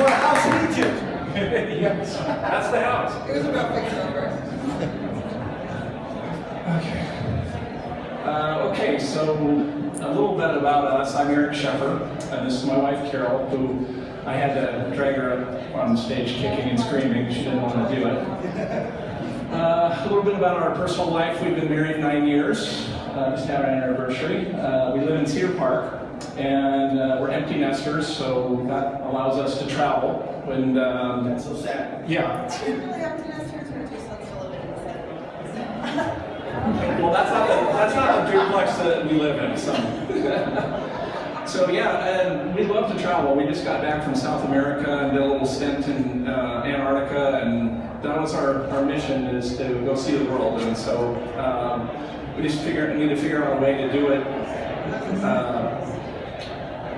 bought a house in Egypt. Yes, that's the house. It was about fixing up, right? Okay, so a little bit about us. I'm Carol Scheffer, and this is my wife Carol, who I had to drag her up on stage kicking and screaming. She didn't want to do it. A little bit about our personal life. We've been married 9 years, just had our anniversary. We live in Cedar Park, and we're empty nesters, so that allows us to travel. And That's so sad. yeah. Are you really empty nesters, or do you still live in the city? Well, that's not the duplex that we live in. So yeah, and we love to travel. We just got back from South America and did a little stint in Antarctica, and that was our mission, is to go see the world. And so we just need to figure out a way to do it,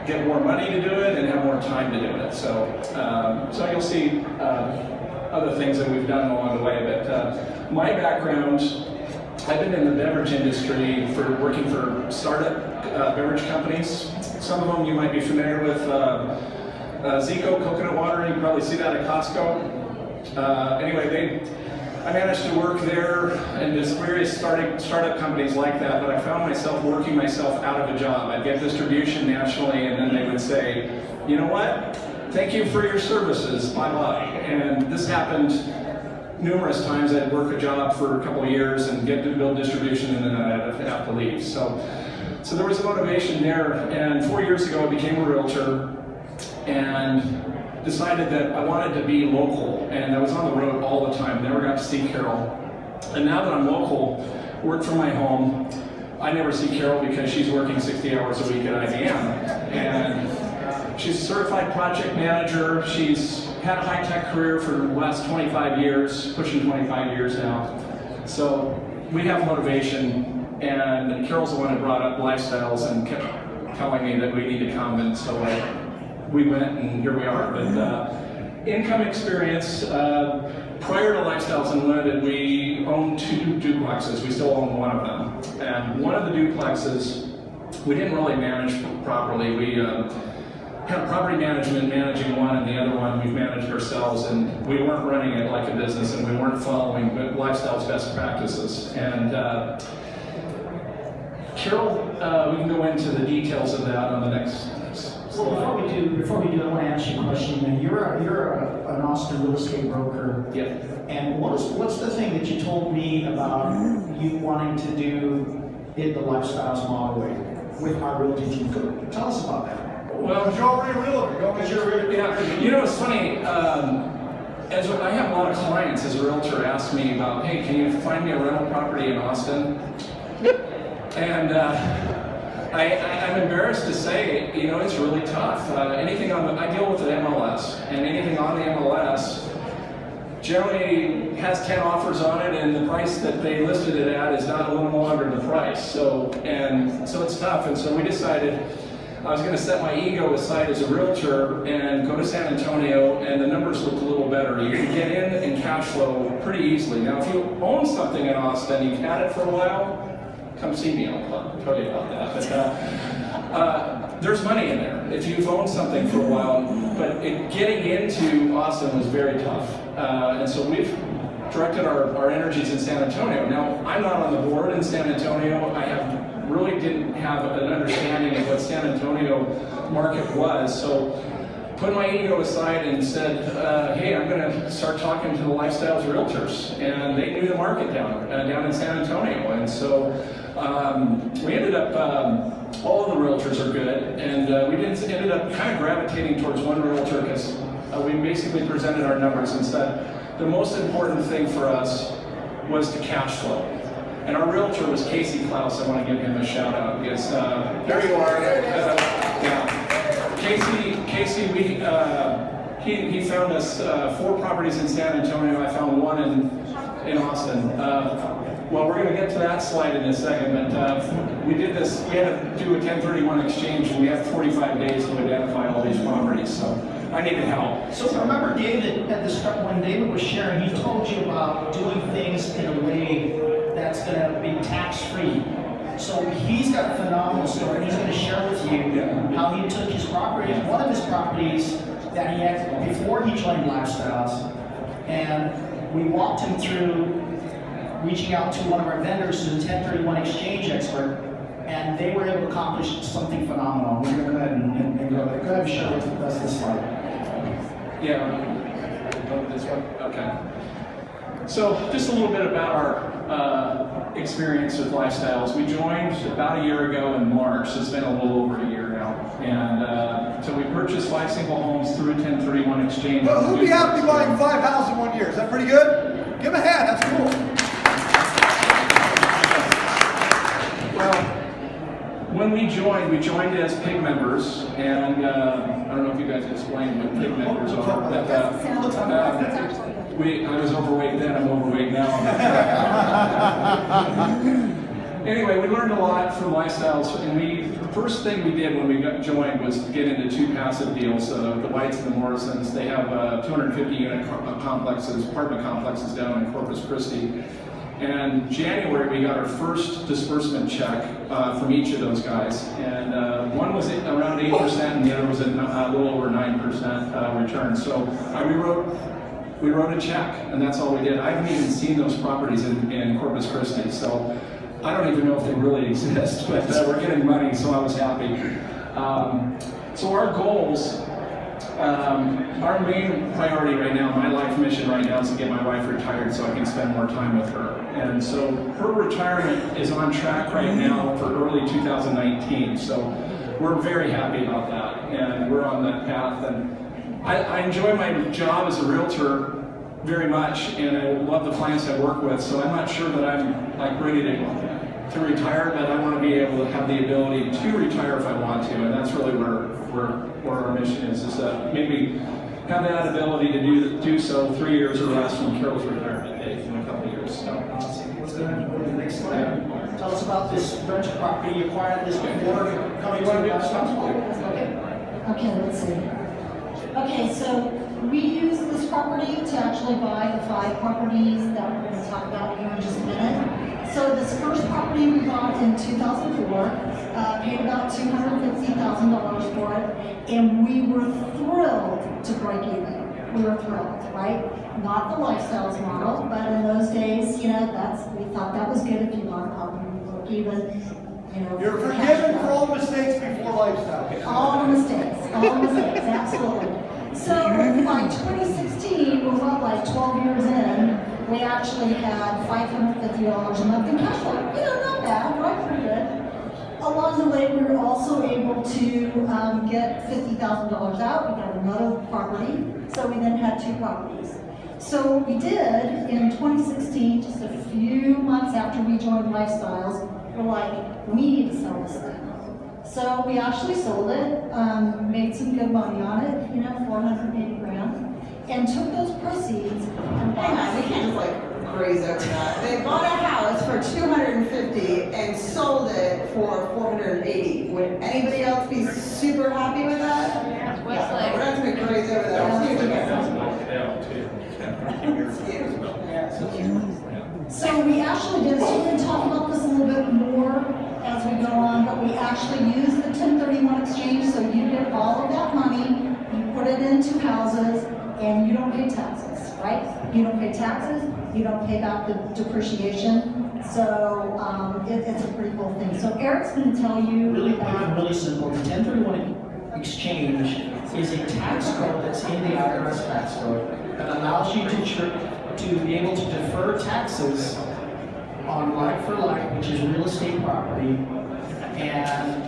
get more money to do it, and have more time to do it. So you'll see other things that we've done along the way. But my background, I've been in the beverage industry working for startup beverage companies. Some of them you might be familiar with. Zico coconut water, you can probably see that at Costco. Anyway, I managed to work there and just various startup companies like that, but I found myself working myself out of a job. I'd get distribution nationally, and then they would say, you know what, thank you for your services, bye-bye. And this happened numerous times. I'd work a job for a couple of years and get to build distribution, and then I'd have to leave. So there was a motivation there, and 4 years ago I became a realtor and decided that I wanted to be local, and I was on the road all the time, never got to see Carol. And now that I'm local, work from my home, I never see Carol because she's working 60 hours a week at IBM. And she's a certified project manager. She's had a high-tech career for the last 25 years, pushing 25 years now. So we have motivation, and Carol's the one who brought up lifestyles and kept telling me that we need to come, and so we went, and here we are. But income experience, prior to Lifestyles Unlimited, we owned 2 duplexes. We still own one of them. And one of the duplexes, we didn't really manage properly. We had property management managing one, and the other one we've managed ourselves, and we weren't running it like a business, and we weren't following Lifestyle's best practices. And Carol, we can go into the details of that on the next slide. Well, before we do, I want to ask you a question. You're an Austin real estate broker. Yeah. And what's the thing that you told me about you wanting to do it the Lifestyles model way with our realty team? Tell us about that. Well, You're already a realtor. yeah. You know, it's funny. I have a lot of clients as a realtor ask me about, hey, can you find me a rental property in Austin? And I'm embarrassed to say, you know, it's really tough. I deal with an MLS, and anything on the MLS generally has 10 offers on it, and the price that they listed it at is not a little under the price. So it's tough. And so we decided I was going to set my ego aside as a realtor and go to San Antonio, and the numbers looked a little better. You can get in cash flow pretty easily. Now, if you own something in Austin, you've had it for a while, come see me, I'll tell you about that. But there's money in there if you've owned something for a while, but getting into Austin was very tough. And so we've directed our energies in San Antonio. Now, I'm not on the board in San Antonio. I really didn't have an understanding of what San Antonio market was. So put my ego aside and said, hey, I'm going to start talking to the Lifestyles realtors. And they knew the market down in San Antonio. And so we ended up, all of the realtors are good. And we ended up kind of gravitating towards one realtor because we basically presented our numbers and said the most important thing for us was the cash flow. And our realtor was Casey Klaus. I want to give him a shout out because there you are. Yeah. Casey, he found us 4 properties in San Antonio. I found one in Austin. Well, we're going to get to that slide in a second, but we did this. We had to do a 1031 exchange, and we had 45 days to identify all these properties. So I needed help. So remember, David, at the start when David was sharing, he told you about doing things in a way that's going to be tax-free. So he's got a phenomenal story. He's going to share with you how he took his property. One of his properties that he had before he joined Lifestyles, and we walked him through reaching out to one of our vendors, who's a 1031 exchange expert, and they were able to accomplish something phenomenal. We're going to go ahead and go ahead and show us this slide. Yeah. Oh, this one? Okay. So just a little bit about our experience with Lifestyles. We joined about a year ago in March. It's been a little over a year now. And so we purchased 5 single homes through a 1031 exchange. Well, who'd be happy buying 5 houses in 1 year? Is that pretty good? Give him a hand, that's cool. Well, when we joined as PIG members, and I don't know if you guys explained what PIG members are. I was overweight then, I'm overweight now. Anyway, we learned a lot from Lifestyles, and the first thing we did when we joined was to get into 2 passive deals. The Whites and the Morrisons, they have 250 unit complexes, apartment complexes down in Corpus Christi. And in January, we got our first disbursement check from each of those guys. And one was around 8%, and the other was a little over 9% return. So we wrote a check, and that's all we did. I haven't even seen those properties in Corpus Christi, so I don't even know if they really exist, but we're getting money, so I was happy. So our goals, our main priority right now, my life mission right now, is to get my wife retired so I can spend more time with her. And so her retirement is on track right now for early 2019, so we're very happy about that, and we're on that path. And I enjoy my job as a realtor very much, and I love the clients I work with, so I'm not sure that I'm like ready to retire, but I want to be able to have the ability to retire if I want to, and that's really where our mission is to maybe have that ability to do so 3 years or less from Carol's retirement date in a couple of years. So. Let's go ahead and go to the next slide. Tell us about this rental property. You acquired this before coming to Lifestyles. Okay, let's see. Okay, so we use this property to actually buy the 5 properties that we're going to talk about here in just a minute. So this first property we bought in 2004, paid about $250,000 for it, and we were thrilled to break even. We were thrilled, right? Not the Lifestyles model, but in those days, we thought that was good if you bought a property, we broke even. You're forgiven for all the mistakes before Lifestyle. All the mistakes, absolutely. So by 2016, we're like 12 years in, we actually had $550 a month in cash flow. Not bad, right? Pretty good. Along the way, we were also able to get $50,000 out. We got another property, so we then had 2 properties. So what we did in 2016, just a few months after we joined Lifestyles, we're like, we need to sell this thing. So we actually sold it, made some good money on it, $480,000, and took those proceeds and Hang on, we can't just like graze over that. They bought a house for $250 and sold it for $480. Would anybody else be super happy with that? Yeah, We're not going to graze over that. So we actually did, so we're going to talk about this a little bit more as we go on, but we actually use the 1031 exchange, so you get all of that money, you put it into houses, and you don't pay taxes, right? You don't pay taxes, you don't pay back the depreciation, so it's a pretty cool thing. So Eric's going to tell you Really quick and really simple. The 1031 exchange is a tax code that's in the IRS tax code that allows you to be able to defer taxes on like for like, which is real estate property, and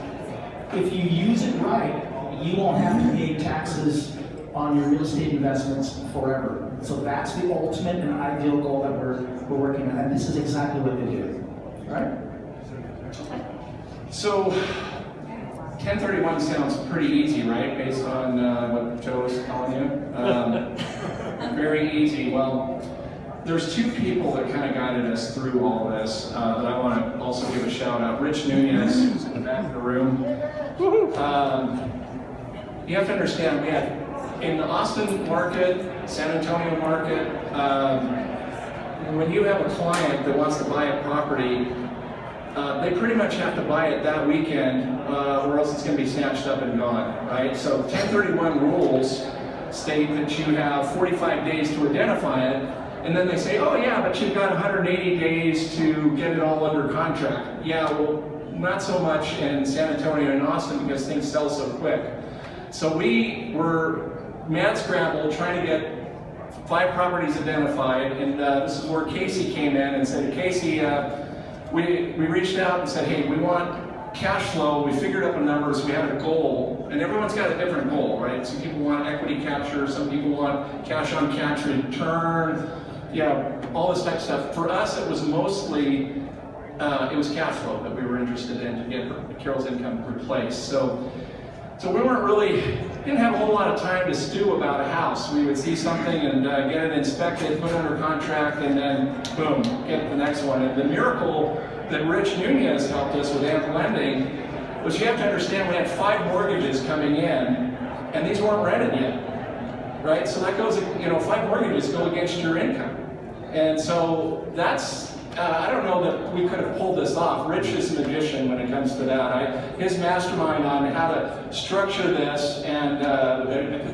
if you use it right, you won't have to pay taxes on your real estate investments forever. So that's the ultimate and ideal goal that we're working on, and this is exactly what they do, right? So 1031 sounds pretty easy, right? Based on what Joe was telling you. Very easy. Well, there's 2 people that kind of guided us through all this that I want to also give a shout out. Rich Nunez, who's in the back of the room. You have to understand, we had in the Austin market, San Antonio market, when you have a client that wants to buy a property, they pretty much have to buy it that weekend, or else it's going to be snatched up and gone, right? So 1031 rules state that you have 45 days to identify it, and then they say, oh yeah, but you've got 180 days to get it all under contract. Yeah, well, not so much in San Antonio and Austin because things sell so quick. So we were mad scramble trying to get 5 properties identified, and this is where Casey came in and said, Casey, we reached out and said, hey, we want cash flow. We figured up the numbers, we had a goal, and everyone's got a different goal, right? Some people want equity capture, some people want cash on cash return, all this type of stuff. For us, it was mostly, it was cash flow that we were interested in to get Carol's income replaced. So we didn't have a whole lot of time to stew about a house. We would see something and get it inspected, put it under contract, and then boom, get the next one. And the miracle that Rich Nunez helped us with AMP Lending was, you have to understand, we had 5 mortgages coming in, and these weren't rented yet, right? So that goes, 5 mortgages go against your income. And so that's, I don't know that we could have pulled this off. Rich is a magician when it comes to that. His mastermind on how to structure this, and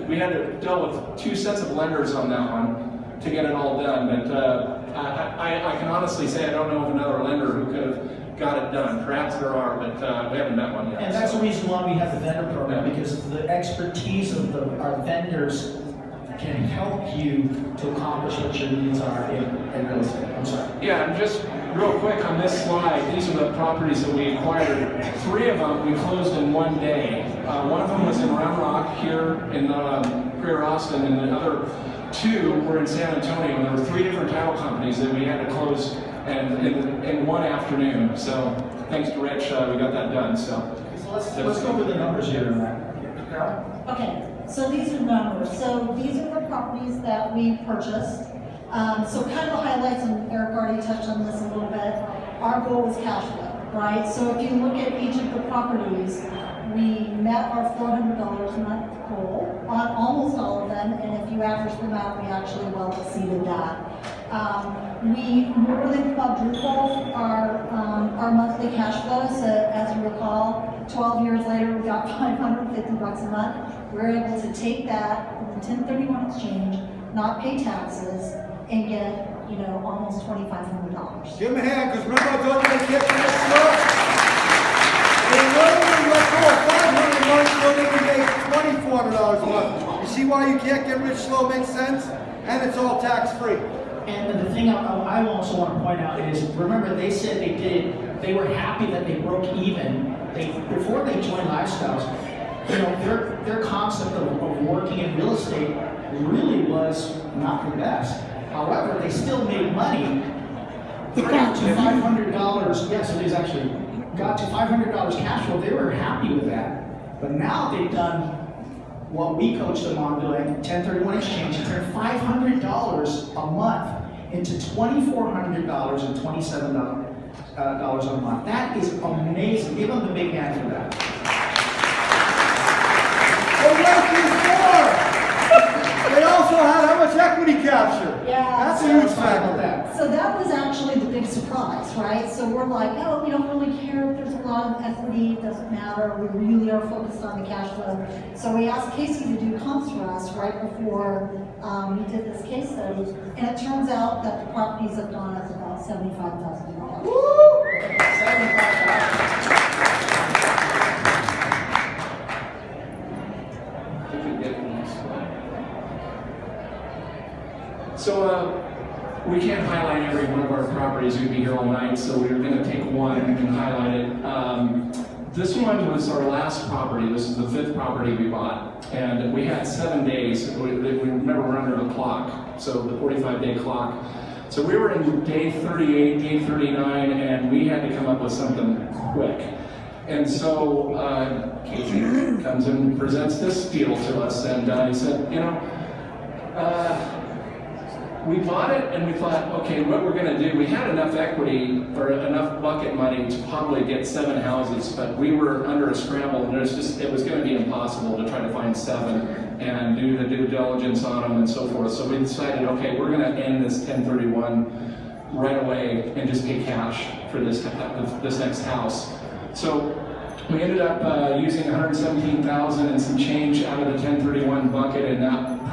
we had to deal with 2 sets of lenders on that one to get it all done. But I can honestly say I don't know of another lender who could have got it done. Perhaps there are, but we haven't met one yet. And that's the reason why we have the vendor program, because the expertise of our vendors can help you to accomplish what your needs are in real estate. I'm sorry. Yeah, and just real quick on this slide, these are the properties that we acquired. 3 of them we closed in one day. One of them was in Round Rock here in Greater Austin, and the other 2 were in San Antonio. And there were 3 different title companies that we had to close in one afternoon. So thanks to Rich, we got that done. So let's go over the numbers here in that. Okay, so these are numbers. So these are the properties that we purchased. So kind of the highlights, and Eric already touched on this a little bit. Our goal was cash flow, right? So if you look at each of the properties, we met our $400 a month goal on almost all of them, and if you average them out, we actually well exceeded that. We more than quadrupled our monthly cash flow. So as you recall, 12 years later, we got $550 a month. We're able to take that with the 1031 exchange, not pay taxes, and get almost $2,500. Give him a hand, because remember I told you they can't do this stuff? They literally let go of $500 a month so they can make $2,400 a month. You see why you can't get rich slow? Makes sense? And it's all tax-free. And the thing I also want to point out is, remember they said they were happy that they broke even. Before they joined Lifestyles, their concept of working in real estate really was not the best. However, they still made money. They got to $500, yes, it is actually, got to $500 cash flow. They were happy with that. But now they've done what we coached them on doing, 1031 exchange, and turned $500 a month into $2,400 and $27 a month. That is amazing. Give them the big hand for that. They also had how much equity capture? Yeah. That's a huge factor. So that was actually the big surprise, right? So we're like, oh, we don't really care if there's a lot of equity, it doesn't matter. We really are focused on the cash flow. So we asked Casey to do comps for us right before we did this case study. And it turns out that the properties have gone up about $75,000. Woo! $75,000. So we can't highlight every one of our properties. We'd be here all night, so we were going to take one and highlight it. This one was our last property. This is the 5th property we bought, and we had 7 days. We remember we're under the clock, so the 45-day clock. So we were in day 38, day 39, and we had to come up with something quick. And so Casey comes and presents this deal to us, and he said, we bought it and we thought, okay, what we're going to do, we had enough equity or enough bucket money to probably get 7 houses, but we were under a scramble, and it was going to be impossible to try to find 7 and do the due diligence on them and so forth. So we decided, okay, we're going to end this 1031 right away and just pay cash for this next house. So we ended up using $117,000 and some change out of the 1031 bucket, and